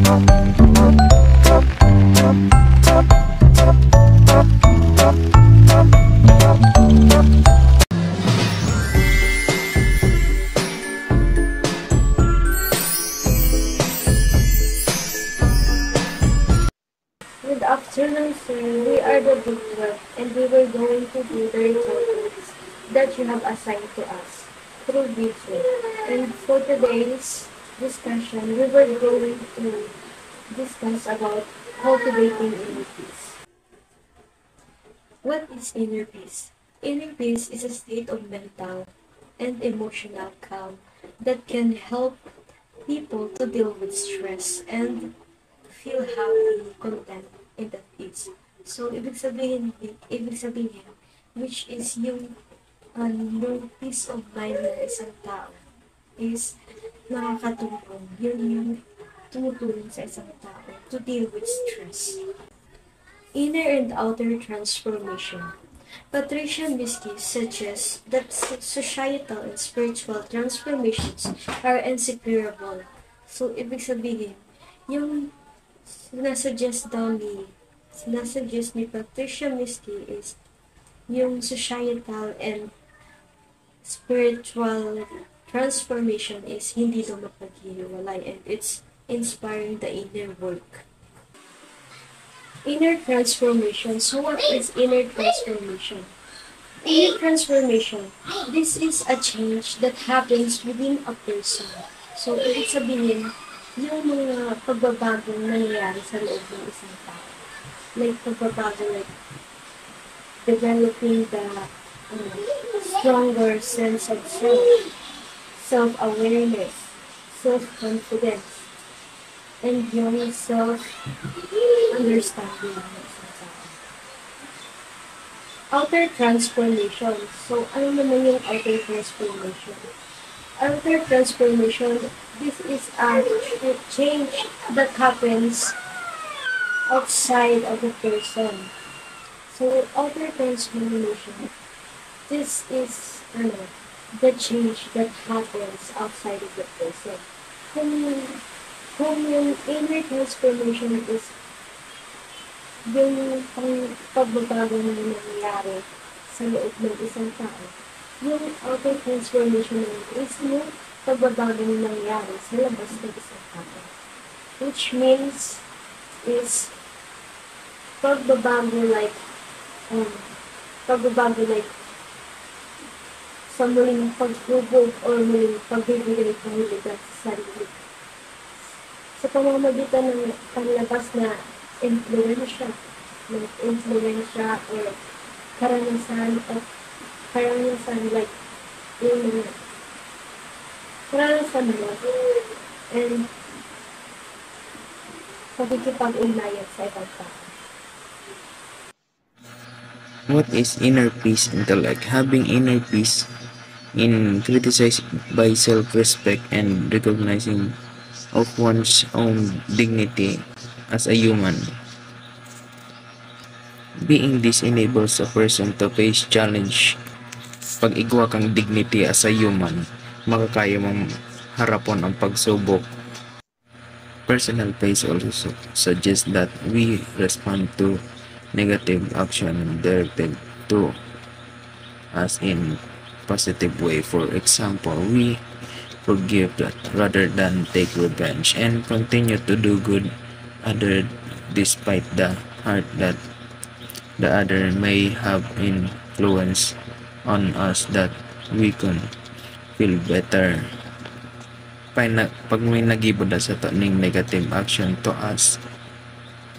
Good afternoon, sir. We are the book club, and we were going to do the reports that you have assigned to us through video. And for today's discussion, we were going to discuss about cultivating inner peace. What is inner peace? Inner peace is a state of mental and emotional calm that can help people to deal with stress and feel happy, content, and at ease. So, ibig sabihin, which is yung peace of mind ng isang tao is nakakatulong. Yun yung tumutulong sa isang tao to deal with stress. Inner and outer transformation. Patricia Miski suggests that societal and spiritual transformations are inseparable. So, ibig sabihin, yung sinasuggest ni Patricia Miski is yung societal and spiritual transformation is hindi daw mapaghiwalay, and it's inspiring the inner work. Inner transformation. So what is inner transformation? Inner transformation, this is a change that happens within a person. So, ibig sabihin, yung mga pagbabagong nangyayari sa loob ng isang tao. Like, pagbabago, like, developing the stronger sense of self, self-awareness, self-confidence, and yung self-understanding ng isang tao. Outer transformation. So, ano naman yung outer transformation? Outer transformation, this is a change that happens outside of the person. So, outer transformation, this is the change that happens outside of the person. Kung yung inner transformation is yung pagbabago na nangyayari sa loob ng isang tao, yung outer transformation is yung pagbabago na nangyayari sa labas ng isang tao. Which means is pagbabago like sa muling pagsubok or muling pagbibigay ng hiligan sa sarili. Sa pamamagitan ng panlabas na influensya or karanasan like yung karanasan mo and pagkikipag-ugnayan sa ibang tao. What is inner peace? Intellect. Having inner peace in criticized by self-respect and recognizing of one's own dignity as a human. Being this enables a person to face challenge. Pag igwa kang dignity as a human, makakaya mong harapon ang pagsubok. Personal pace also suggests that we respond to negative action directed to us in positive way. For example, we forgive rather than take revenge and continue to do good other despite the hurt that the other may have influence on us that we can feel better. Pag may nagibod sa ning negative action to us,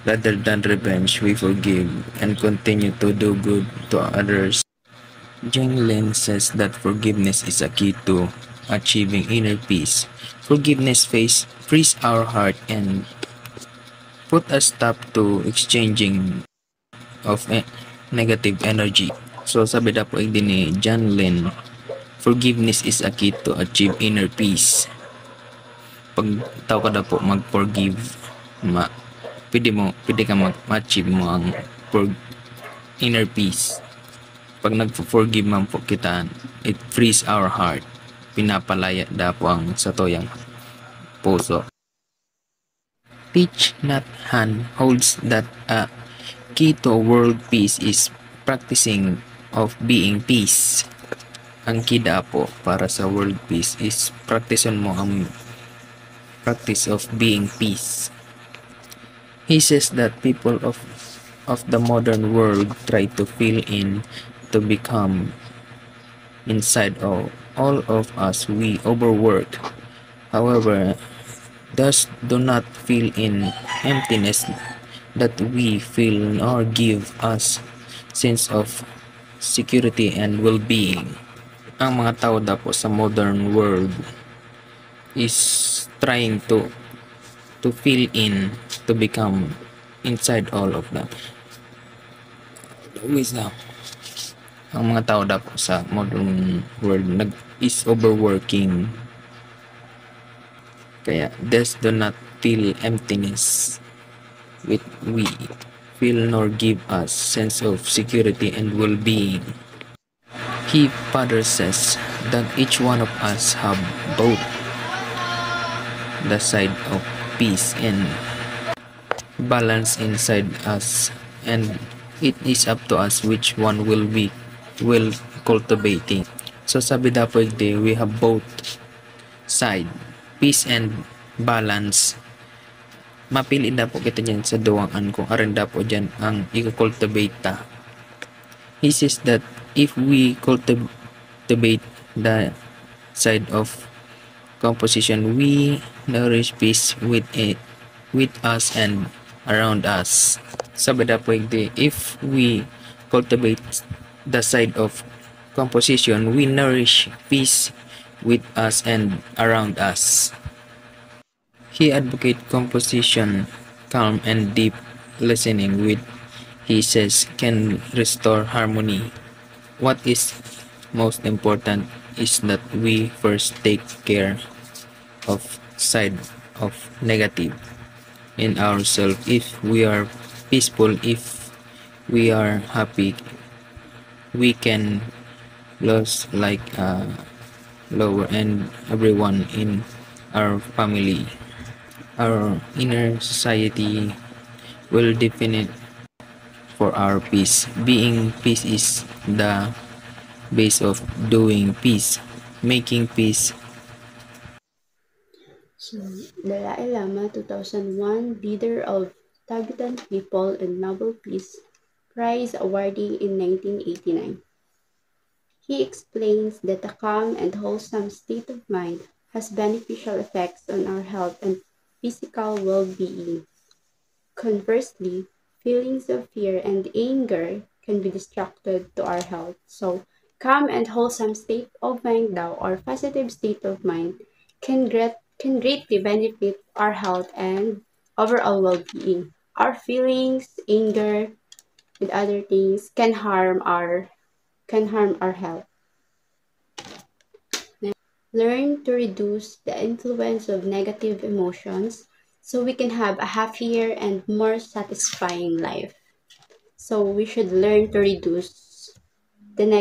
rather than revenge, we forgive and continue to do good to others. Jeng Lin says that forgiveness is a key to achieving inner peace. Forgiveness frees our heart and put a stop to exchanging of negative energy. So sabi na po din ni John Lin, forgiveness is a key to achieve inner peace. Pag tao ka na po mag-forgive, pwede ka mag-achieve mo ang inner peace. Pag nag-forgive man po kita, it frees our heart. Pinapalaya da po ang sa toyang puso. Thich Nhat Hanh holds that a key to world peace is practicing of being peace. Ang key po para sa world peace is practiceon mo ang practice of being peace. He says that people of the modern world try to fill in to become inside of all of us we overwork. However, thus do not fill in emptiness that we feel nor give us sense of security and well-being. Ang mga tao daw po sa modern world is trying to fill in to become inside all of that. Wisdom. Ang mga tao daw po sa modern world is overworking. Kaya thus do not feel emptiness with we feel nor give us sense of security and well-being. He further says that each one of us have both the side of peace and balance inside us, and it is up to us which one will cultivating. So sabi daw po we have both side, peace and balance. Mapili na po kita dyan sa duwangan kung arin na po dyan ang i-cultivate ta. He says that if we cultivate the side of composition, we nourish peace with us and around us. Sabi na po if we cultivate the side of composition, we nourish peace with us and around us. He advocates composition, calm and deep listening with, he says, can restore harmony. What is most important is that we first take care of side of negative in ourselves. If we are peaceful, if we are happy, we can lose like lower and everyone in our family. Our inner society will define it for our peace. Being peace is the base of doing peace, making peace. So, Dalai Lama, 2001, leader of Tibetan people and Nobel Peace Prize awardee in 1989. He explains that a calm and wholesome state of mind has beneficial effects on our health and physical well-being. Conversely, feelings of fear and anger can be destructive to our health. So, calm and wholesome state of mind daw, or positive state of mind, can greatly benefit our health and overall well-being. Our feelings, anger, and other things can harm our health. Learn to reduce the influence of negative emotions so we can have a happier and more satisfying life. So we should learn to reduce the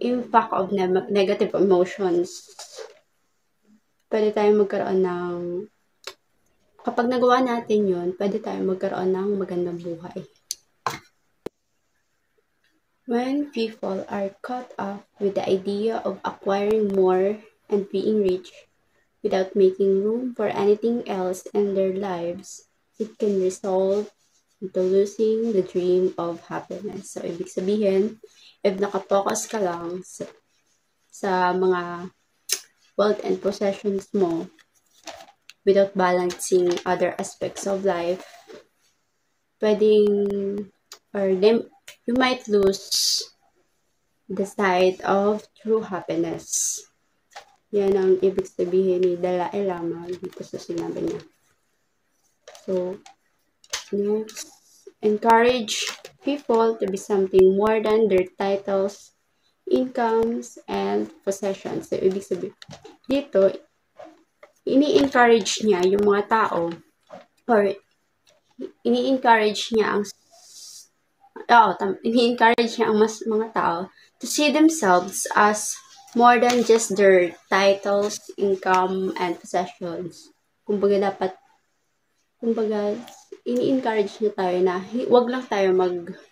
impact of negative emotions. Pwede tayong magkaroon ng, kapag nagawa natin yun, pwede tayong magkaroon ng magandang buhay. When people are caught up with the idea of acquiring more and being rich without making room for anything else in their lives, it can result into losing the dream of happiness. So, ibig sabihin, if nakapokus ka lang sa mga wealth and possessions mo without balancing other aspects of life, you might lose the sight of true happiness. Yan ang ibig sabihin ni Dalai Lama dito sa sinabi niya. So, next, encourage people to be something more than their titles, incomes, and possessions. So, ibig sabihin, dito, ini-encourage niya yung mga tao, or ini-encourage niya ang mga tao to see themselves as more than just their titles, income, and possessions. Kumbaga dapat kumbaga, ini-encourage niya tayo na wag lang tayo mag-focus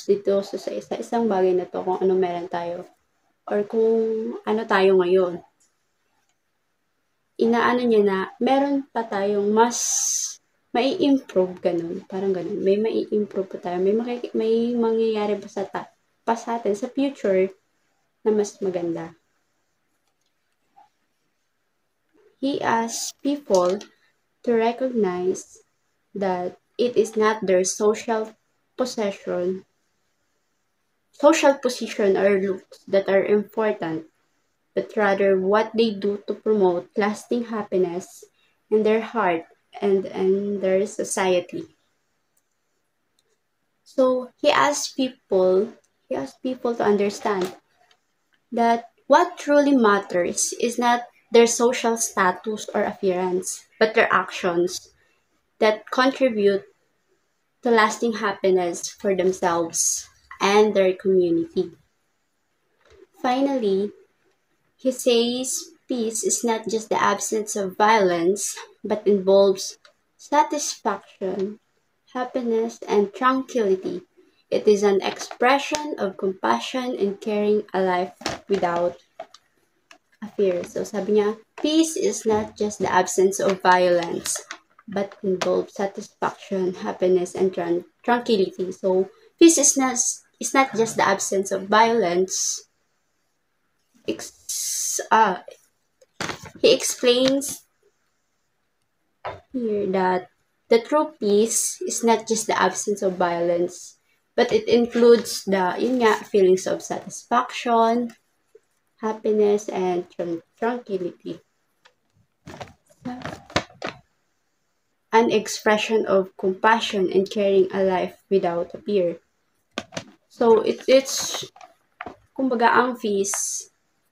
dito sa isang bagay na to kung ano meron tayo or kung ano tayo ngayon. Inaano niya na meron pa tayong mas mai-improve, ganun. Parang ganun. May mai-improve pa tayo. May mangyayari pa sa atin sa future na mas maganda. He asks people to recognize that it is not their social position or looks that are important, but rather what they do to promote lasting happiness in their heart and in their society. So he asks people to understand that what truly matters is not their social status or appearance, but their actions that contribute to lasting happiness for themselves and their community. Finally, he says peace is not just the absence of violence, but involves satisfaction, happiness, and tranquility. It is an expression of compassion and caring a life without a fear. So sabi niya, peace is not just the absence of violence, but involves satisfaction, happiness, and tranquility. So peace is not just the absence of violence. He explains here that the true peace is not just the absence of violence, but it includes feelings of satisfaction, happiness, and tranquility. An expression of compassion and caring a life without a fear. So it's kumbaga ang peace,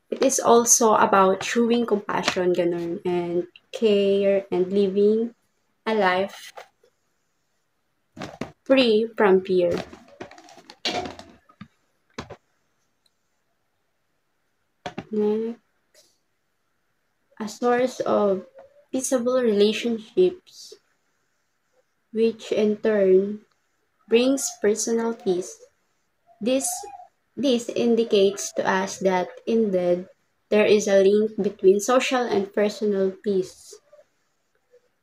it is also about showing compassion, ganun, and care, and living a life free from fear. Next, a source of peaceable relationships, which in turn brings personal peace. This indicates to us that indeed there is a link between social and personal peace.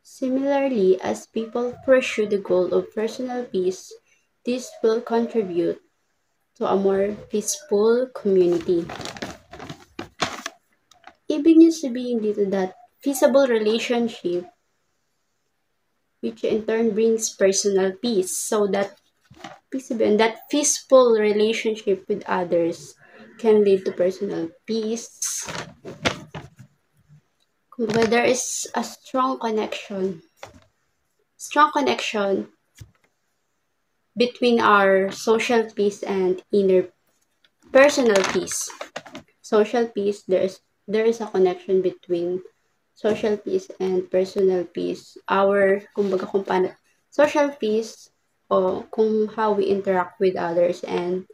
Similarly, as people pursue the goal of personal peace, this will contribute to a more peaceful community. Ibig niya sabihin dito that peaceable relationship, which in turn brings personal peace, so that peaceful relationship with others can lead to personal peace. But there is a strong connection between our social peace and inner personal peace. Social peace, there is a connection between social peace and personal peace. Social peace o kung how we interact with others, and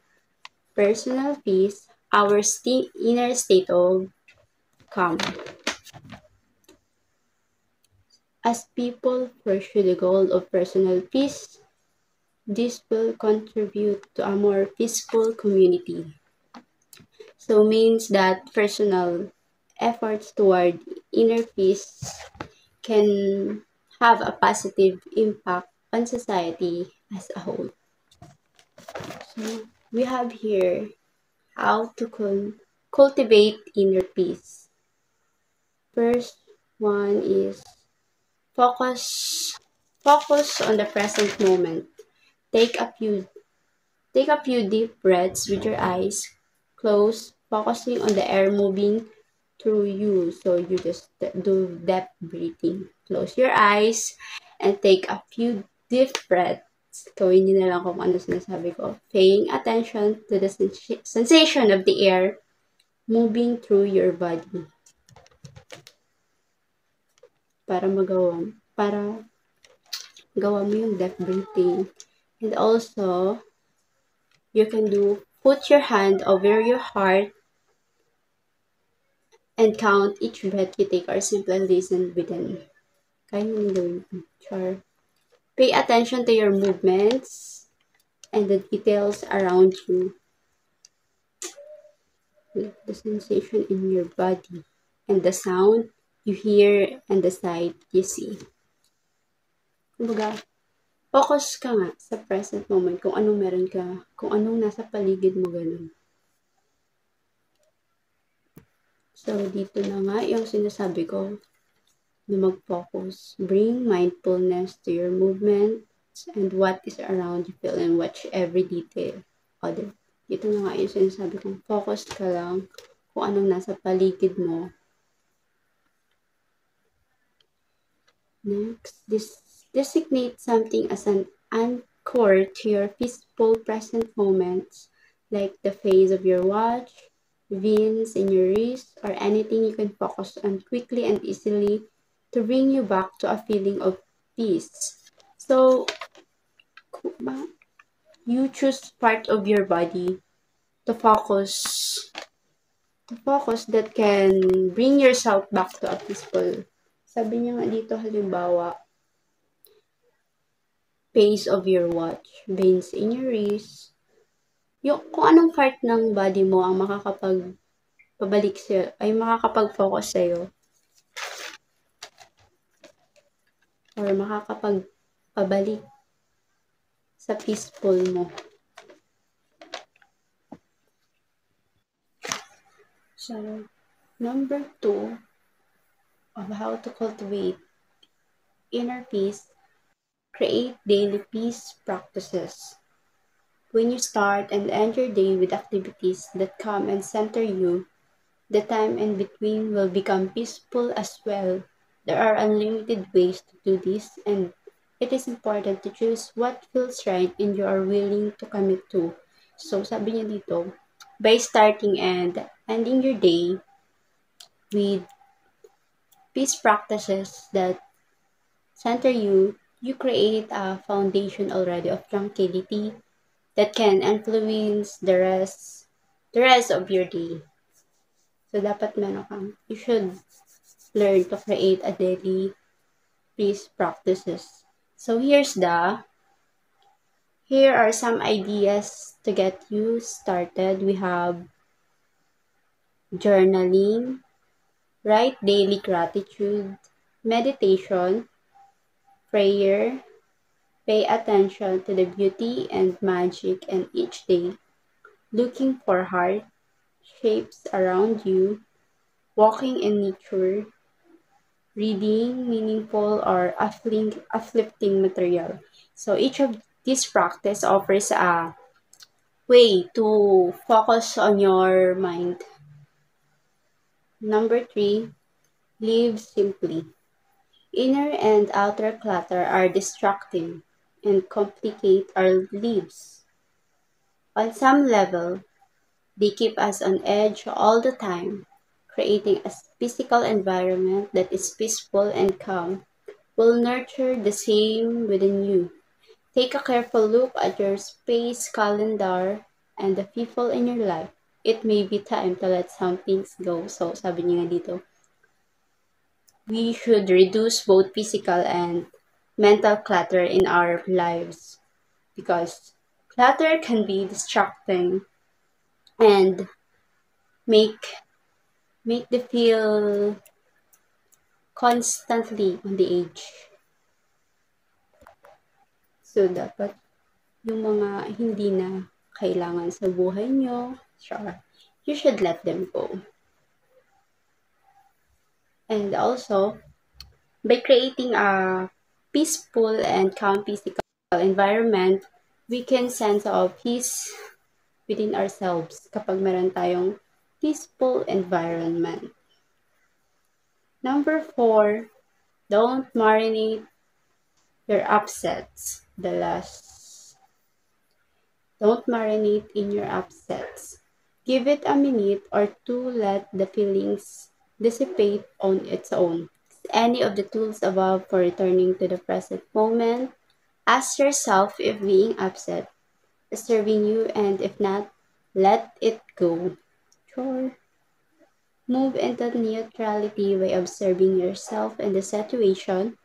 personal peace, our inner state of calm. As people pursue the goal of personal peace, this will contribute to a more peaceful community. So means that personal efforts toward inner peace can have a positive impact on society as a whole. So we have here how to cultivate inner peace. First one is focus on the present moment. Take a few deep breaths with your eyes closed, focusing on the air moving through you. So you just do depth breathing. Close your eyes and take a few deep breaths. Gawin niyo na lang kung ano sinasabi ko. Paying attention to the sensation of the air moving through your body. Para gawa mo yung depth breathing. And also, you can put your hand over your heart and count each breath you take, or simply listen within. Kaya mo nang gawin ito. Char. Pay attention to your movements and the details around you. Like the sensation in your body and the sound you hear and the sight you see. Kumbaga, focus ka nga sa present moment kung anong meron ka, kung anong nasa paligid mo ganun. So, dito na nga yung sinasabi ko na mag-focus. Bring mindfulness to your movements and what is around you, feel and watch every detail. Other. Dito na nga yung sinasabi kong focus ka lang kung anong nasa paligid mo. Next, designate something as an anchor to your peaceful present moments, like the face of your watch, veins in your wrist, or anything you can focus on quickly and easily to bring you back to a feeling of peace. So, you choose part of your body to focus that can bring yourself back to a peaceful. Sabi niya nga dito, halimbawa, face of your watch, veins in your wrist, yung kung anong part ng body mo ang makakapag-pabalik sa'yo, ay makakapag-focus sa'yo, or makakapag-pabalik sa peaceful mo. So, number 2 of how to cultivate inner peace, create daily peace practices. When you start and end your day with activities that calm and center you, the time in between will become peaceful as well. There are unlimited ways to do this, and it is important to choose what feels right and you are willing to commit to. So, sabi niya dito, by starting and ending your day with peace practices that center you, you create a foundation already of tranquility that can influence the rest of your day. So, dapat you should learn to create a daily peace practices. So, here are some ideas to get you started. We have journaling, write daily gratitude, meditation, prayer, pay attention to the beauty and magic in each day, looking for heart shapes around you, walking in nature, reading meaningful or uplifting material. So each of these practice offers a way to focus on your mind. Number 3, live simply. Inner and outer clutter are distracting and complicate our lives. On some level, they keep us on edge all the time. Creating a physical environment that is peaceful and calm will nurture the same within you. Take a careful look at your space calendar and the people in your life. It may be time to let some things go. So, sabi niya nga dito, we should reduce both physical and mental clutter in our lives because clutter can be distracting and make the feel constantly on the edge. So, dapat yung mga hindi na kailangan sa buhay nyo, sure, you should let them go. And also, by creating a peaceful and calm physical environment, we can sense of peace within ourselves kapag meron tayong peaceful environment. Number 4, don't marinate your upsets. Don't marinate in your upsets. Give it a minute or two, let the feelings dissipate on its own. Any of the tools above for returning to the present moment. Ask yourself if being upset is serving you, and if not, let it go. Sure. Move into neutrality by observing yourself and the situation.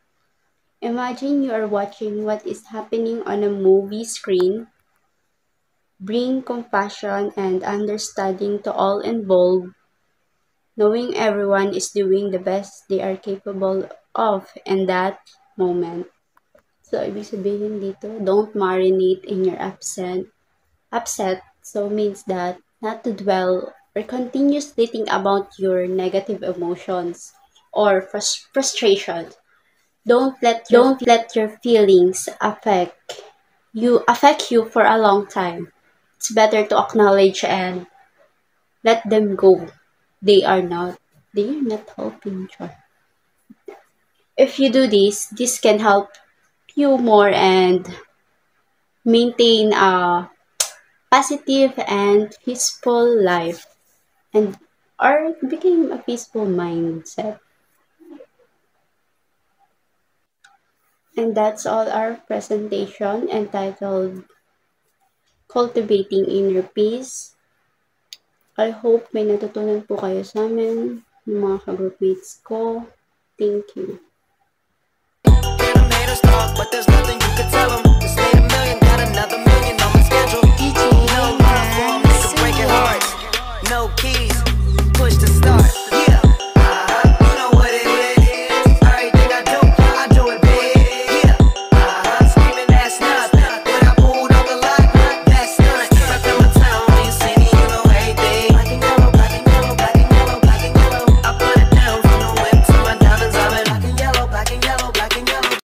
Imagine you are watching what is happening on a movie screen. Bring compassion and understanding to all involved, knowing everyone is doing the best they are capable of in that moment. So, ibig sabihin dito, don't marinate in your upset, so means that not to dwell or continuously think about your negative emotions or frustration. Don't let your feelings affect you for a long time. It's better to acknowledge and let them go. They are not they are not helping you. If you do this can help you more and maintain a positive and peaceful life and or became a peaceful mindset. And that's all our presentation entitled Cultivating Inner Peace. I hope may natutunan po kayo sa amin, ng mga ka-groupmates ko. Thank you. Haters talk, but there's nothing you can tell 'em.